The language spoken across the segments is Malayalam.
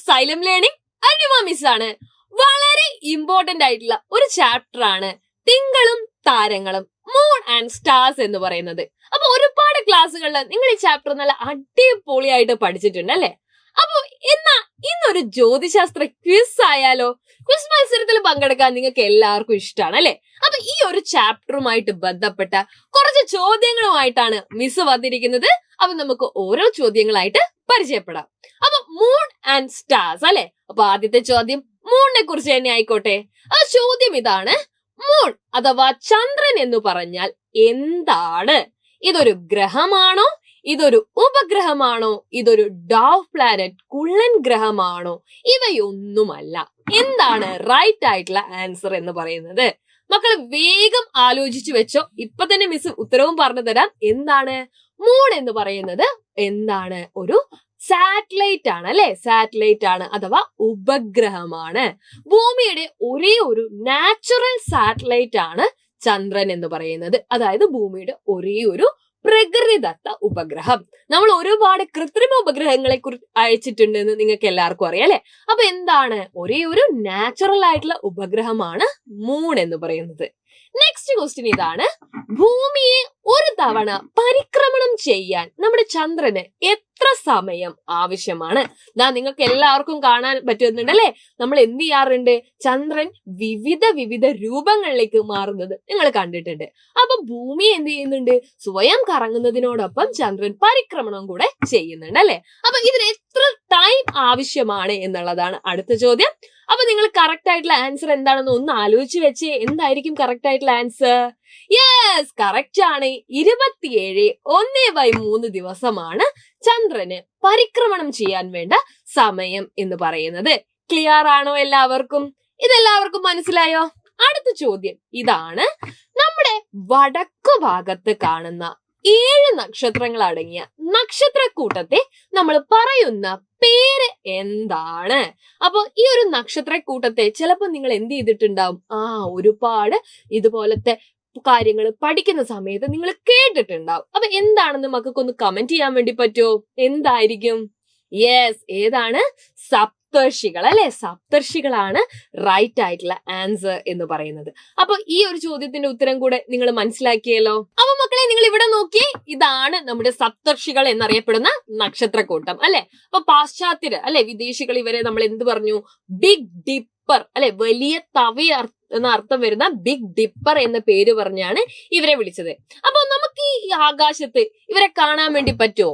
സൈലം ലേണിംഗ് അനിമ മിസ് ആണ്. വളരെ ഇമ്പോർട്ടന്റ് ആയിട്ടുള്ള ഒരു ചാപ്റ്റർ ആണ് തിങ്കളും താരങ്ങളും, മൂൺ ആൻഡ് സ്റ്റാർസ് എന്ന് പറയുന്നത്. അപ്പൊ ഒരുപാട് ക്ലാസ്സുകളിൽ നിങ്ങൾ ഈ ചാപ്റ്റർ നല്ല അടിപൊളിയായിട്ട് പഠിച്ചിട്ടുണ്ട് അല്ലെ? അപ്പൊ എന്നാ ഇന്നൊരു ജ്യോതിശാസ്ത്ര ക്വിസ് ആയാലോ? ക്വിസ് മത്സരത്തിൽ പങ്കെടുക്കാൻ നിങ്ങൾക്ക് എല്ലാവർക്കും ഇഷ്ടമാണ് അല്ലെ? അപ്പൊ ഈ ഒരു ചാപ്റ്ററുമായിട്ട് ബന്ധപ്പെട്ട കുറച്ച് ചോദ്യങ്ങളുമായിട്ടാണ് മിസ് വന്നിരിക്കുന്നത്. അപ്പൊ നമുക്ക് ഓരോ ചോദ്യങ്ങളായിട്ട് പരിചയപ്പെടാം. അപ്പൊ മൂൺ ആൻഡ് സ്റ്റാർസ് അല്ലെ? അപ്പൊ ആദ്യത്തെ ചോദ്യം മൂണിനെ കുറിച്ച് തന്നെ ആയിക്കോട്ടെ. ആ ചോദ്യം ഇതാണ്: മൂൺ അഥവാ ചന്ദ്രൻ എന്ന് പറഞ്ഞാൽ എന്താണ്? ഇതൊരു ഗ്രഹമാണോ? ഇതൊരു ഉപഗ്രഹമാണോ? ഇതൊരു ഡോർഫ് പ്ലാനറ്റ്, കുള്ളൻ ഗ്രഹമാണോ? ഇവയൊന്നുമല്ല. എന്താണ് റൈറ്റ് ആയിട്ടുള്ള ആൻസർ എന്ന് പറയുന്നത്? മക്കൾ വേഗം ആലോചിച്ചു വെച്ചോ. ഇപ്പൊ തന്നെ മിസ് ഉത്തരവും പറഞ്ഞു തരാം. എന്താണ് മൂൺ എന്ന് പറയുന്നത്? എന്താണ്? ഒരു സാറ്റലൈറ്റ് ആണ് അല്ലെ? സാറ്റലൈറ്റ് ആണ് അഥവാ ഉപഗ്രഹമാണ്. ഭൂമിയുടെ ഒരേ ഒരു നാച്ചുറൽ സാറ്റലൈറ്റ് ആണ് ചന്ദ്രൻ എന്ന് പറയുന്നത്. അതായത് ഭൂമിയുടെ ഒരേ ഒരു പ്രകൃതിദത്ത ഉപഗ്രഹം. നമ്മൾ ഒരുപാട് കൃത്രിമ ഉപഗ്രഹങ്ങളെ കുറിച്ച് അയച്ചിട്ടുണ്ടെന്ന് നിങ്ങൾക്ക് എല്ലാവർക്കും അറിയാം അല്ലെ? അപ്പൊ എന്താണ്? ഒരേ ഒരു നാച്ചുറൽ ആയിട്ടുള്ള ഉപഗ്രഹമാണ് മൂൺ എന്ന് പറയുന്നത്. നെക്സ്റ്റ് ക്വസ്റ്റ്യൻ ഇതാണ്: ഭൂമിയെ ഒരു തവണ പരിക്രമണം ചെയ്യാൻ നമ്മുടെ ചന്ദ്രന് എത്ര സമയം ആവശ്യമാണ്? നിങ്ങൾക്ക് എല്ലാവർക്കും കാണാൻ പറ്റുന്നുണ്ട് അല്ലെ? നമ്മൾ എന്ത് ചെയ്യാറുണ്ട്? ചന്ദ്രൻ വിവിധ രൂപങ്ങളിലേക്ക് മാറുന്നത് നിങ്ങൾ കണ്ടിട്ടുണ്ട്. അപ്പൊ ഭൂമി എന്ത് ചെയ്യുന്നുണ്ട്? സ്വയം കറങ്ങുന്നതിനോടൊപ്പം ചന്ദ്രൻ പരിക്രമണം കൂടെ ചെയ്യുന്നുണ്ട് അല്ലെ? അപ്പൊ ഇതിന് എത്ര ടൈം ആവശ്യമാണ് എന്നുള്ളതാണ് അടുത്ത ചോദ്യം. അപ്പൊ നിങ്ങൾ കറക്റ്റ് ആയിട്ടുള്ള ആൻസർ എന്താണെന്ന് ഒന്ന് ആലോചിച്ച് വെച്ച്. എന്തായിരിക്കും കറക്റ്റ് ആയിട്ടുള്ള ആൻസർ? യെസ്, കറക്റ്റ് ആണ്. 27 ദിവസമാണ് ചന്ദ്രന് പരിക്രമണം ചെയ്യാൻ വേണ്ട സമയം എന്ന് പറയുന്നത്. ക്ലിയർ ആണോ എല്ലാവർക്കും? ഇതെല്ലാവർക്കും മനസ്സിലായോ? അടുത്ത ചോദ്യം ഇതാണ്: നമ്മുടെ വടക്കു ഭാഗത്ത് കാണുന്ന 7 നക്ഷത്രങ്ങൾ അടങ്ങിയ നക്ഷത്രക്കൂട്ടത്തെ നമ്മൾ പറയുന്ന പേര് എന്താണ്? അപ്പൊ ഈ ഒരു നക്ഷത്രക്കൂട്ടത്തെ ചിലപ്പോൾ നിങ്ങൾ എന്ത് ചെയ്തിട്ടുണ്ടാവും? ഒരുപാട് ഇതുപോലത്തെ കാര്യങ്ങൾ പഠിക്കുന്ന സമയത്ത് നിങ്ങൾ കേട്ടിട്ടുണ്ടാവും. അപ്പൊ എന്താണെന്ന് മക്കൾക്കൊന്ന് കമന്റ് ചെയ്യാൻ വേണ്ടി പറ്റുമോ? എന്തായിരിക്കും? യെസ്, ഏതാണ്? സപ്തർഷികൾ അല്ലെ? സപ്തർഷികളാണ് റൈറ്റ് ആയിട്ടുള്ള ആൻസർ എന്ന് പറയുന്നത്. അപ്പൊ ഈ ഒരു ചോദ്യത്തിന്റെ ഉത്തരം കൂടെ നിങ്ങൾ മനസ്സിലാക്കിയല്ലോ. അപ്പൊ മക്കളെ നിങ്ങൾ ഇവിടെ നോക്കിയേ, ഇതാണ് നമ്മുടെ സപ്തർഷികൾ എന്നറിയപ്പെടുന്ന നക്ഷത്രക്കൂട്ടം അല്ലെ? അപ്പൊ പാശ്ചാത്യര് അല്ലെ, വിദേശികൾ ഇവരെ നമ്മൾ എന്ത് പറഞ്ഞു? ബിഗ് ഡിപ്പർ അല്ലെ? വലിയ തവി എന്ന അർത്ഥം വരുന്ന ബിഗ് ഡിപ്പർ എന്ന പേര് പറഞ്ഞാണ് ഇവരെ വിളിച്ചത്. അപ്പൊ നമുക്ക് ഈ ആകാശത്ത് ഇവരെ കാണാൻ വേണ്ടി പറ്റുമോ?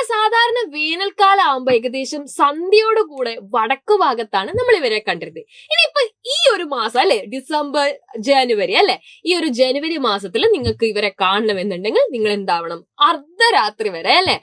സാധാരണ വേനൽക്കാലം ആകുമ്പോ ഏകദേശം സന്ധ്യയോട് കൂടെ വടക്കു ഭാഗത്താണ് നമ്മൾ ഇവരെ കണ്ടിരുന്നത്. ഇനിയിപ്പൊ ഈ ഒരു മാസം അല്ലെ, ഡിസംബർ ജനുവരി അല്ലെ, ഈ ഒരു ജനുവരി മാസത്തിൽ നിങ്ങൾക്ക് ഇവരെ കാണണമെന്നുണ്ടെങ്കിൽ നിങ്ങൾ എന്താവണം? അർദ്ധരാത്രി വരെ അല്ലെ,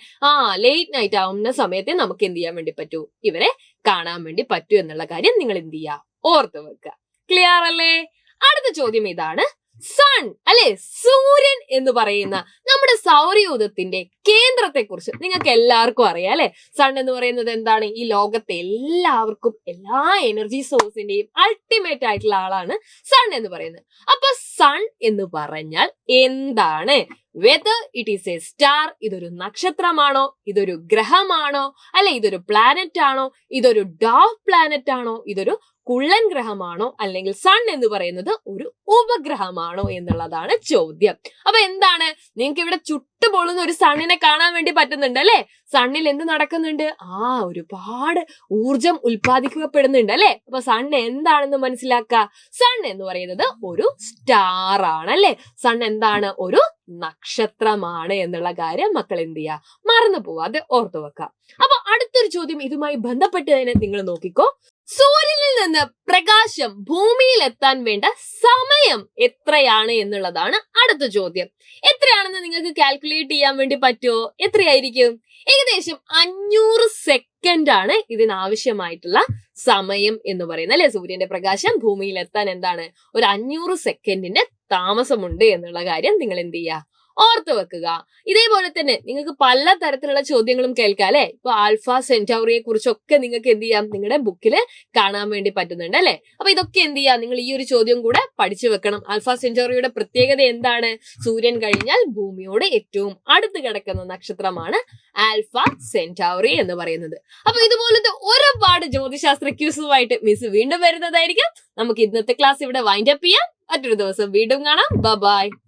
ലേറ്റ് നൈറ്റ് ആവുന്ന സമയത്ത് നമുക്ക് എന്ത് ചെയ്യാൻ വേണ്ടി പറ്റൂ? ഇവരെ കാണാൻ വേണ്ടി പറ്റൂ എന്നുള്ള കാര്യം നിങ്ങൾ എന്ത് ചെയ്യുക? ഓർത്ത് വെക്കുക. ക്ലിയർ അല്ലേ? അടുത്ത ചോദ്യം ഇതാണ്: സൺ അല്ലെ, സൂര്യൻ എന്ന് പറയുന്ന നമ്മുടെ സൗരയൂഥത്തിന്റെ കേന്ദ്രത്തെ കുറിച്ച് നിങ്ങൾക്ക് എല്ലാവർക്കും അറിയാം അല്ലെ? സൺ എന്ന് പറയുന്നത് എന്താണ്? ഈ ലോകത്തെ എല്ലാവർക്കും എല്ലാ എനർജി സോഴ്സിന്റെയും അൾട്ടിമേറ്റ് ആയിട്ടുള്ള ആളാണ് സൺ എന്ന് പറയുന്നത്. അപ്പൊ സൺ എന്ന് പറഞ്ഞാൽ എന്താണ്? Whether it is A star, ഇതൊരു നക്ഷത്രമാണോ? ഇതൊരു ഗ്രഹമാണോ? അല്ലെ ഇതൊരു പ്ലാനറ്റ് ആണോ? ഇതൊരു ഡോർഫ് പ്ലാനറ്റ് ആണോ? ഇതൊരു കുള്ളൻ ഗ്രഹമാണോ? അല്ലെങ്കിൽ സൺ എന്ന് പറയുന്നത് ഒരു ഉപഗ്രഹമാണോ എന്നുള്ളതാണ് ചോദ്യം. അപ്പൊ എന്താണ്? നിങ്ങൾക്ക് ഇവിടെ ചുട്ടുപൊള്ളുന്ന ഒരു സണ്ണിനെ കാണാൻ വേണ്ടി പറ്റുന്നുണ്ട് അല്ലെ? സണ്ണിൽ എന്ത് നടക്കുന്നുണ്ട്? ഒരുപാട് ഊർജം ഉൽപ്പാദിക്കപ്പെടുന്നുണ്ട് അല്ലെ? അപ്പൊ സൺ എന്താണെന്ന് മനസ്സിലാക്കുക. സൺ എന്ന് പറയുന്നത് ഒരു സ്റ്റാർ ആണ് അല്ലെ? സൺ എന്താണ്? ഒരു നക്ഷത്രമാണ് എന്നുള്ള കാര്യം മക്കൾ എന്ത് ചെയ്യുക? മറന്നു പോവാതെ ഓർത്തു വെക്കുക. അപ്പൊ അടുത്തൊരു ചോദ്യം ഇതുമായി ബന്ധപ്പെട്ട് തന്നെ നിങ്ങൾ നോക്കിക്കോ. സൂര്യനിൽ നിന്ന് പ്രകാശം ഭൂമിയിൽ എത്താൻ വേണ്ട സമയം എത്രയാണ് എന്നുള്ളതാണ് അടുത്ത ചോദ്യം. എത്രയാണെന്ന് നിങ്ങൾക്ക് കാൽക്കുലേറ്റ് ചെയ്യാൻ വേണ്ടി പറ്റുമോ? എത്രയായിരിക്കും? ഏകദേശം 500 സെക്കൻഡ് ആണ് ഇതിനാവശ്യമായിട്ടുള്ള സമയം എന്ന് പറയുന്നത് അല്ലെ? സൂര്യന്റെ പ്രകാശം ഭൂമിയിൽ എത്താൻ എന്താണ്? ഒരു 500 സെക്കൻഡിന്റെ താമസമുണ്ട് എന്നുള്ള കാര്യം നിങ്ങൾ എന്ത് ചെയ്യുക? ഓർത്തു വെക്കുക. ഇതേപോലെ തന്നെ നിങ്ങൾക്ക് പല തരത്തിലുള്ള ചോദ്യങ്ങളും കേൾക്കാം അല്ലെ. ഇപ്പൊ ആൽഫ സെന്റൗറിയെ കുറിച്ചൊക്കെ നിങ്ങൾക്ക് എന്ത് ചെയ്യാം, നിങ്ങളുടെ ബുക്കിൽ കാണാൻ വേണ്ടി പറ്റുന്നുണ്ട് അല്ലെ. അപ്പൊ ഇതൊക്കെ എന്ത് ചെയ്യാം, നിങ്ങൾ ഈ ഒരു ചോദ്യം കൂടെ പഠിച്ചു വെക്കണം. ആൽഫ സെന്റൗറിയുടെ പ്രത്യേകത എന്താണ്? സൂര്യൻ കഴിഞ്ഞാൽ ഭൂമിയോട് ഏറ്റവും അടുത്ത് കിടക്കുന്ന നക്ഷത്രമാണ് ആൽഫ സെന്റൗറി എന്ന് പറയുന്നത്. അപ്പൊ ഇതുപോലത്തെ ഒരുപാട് ജ്യോതിശാസ്ത്ര ക്യൂസുമായിട്ട് മിസ് വീണ്ടും വരുന്നതായിരിക്കും. നമുക്ക് ഇന്നത്തെ ക്ലാസ് ഇവിടെ വൈൻഡ് അപ്പ് ചെയ്യാം. മറ്റൊരു ദിവസം വീണ്ടും കാണാം. ബൈ.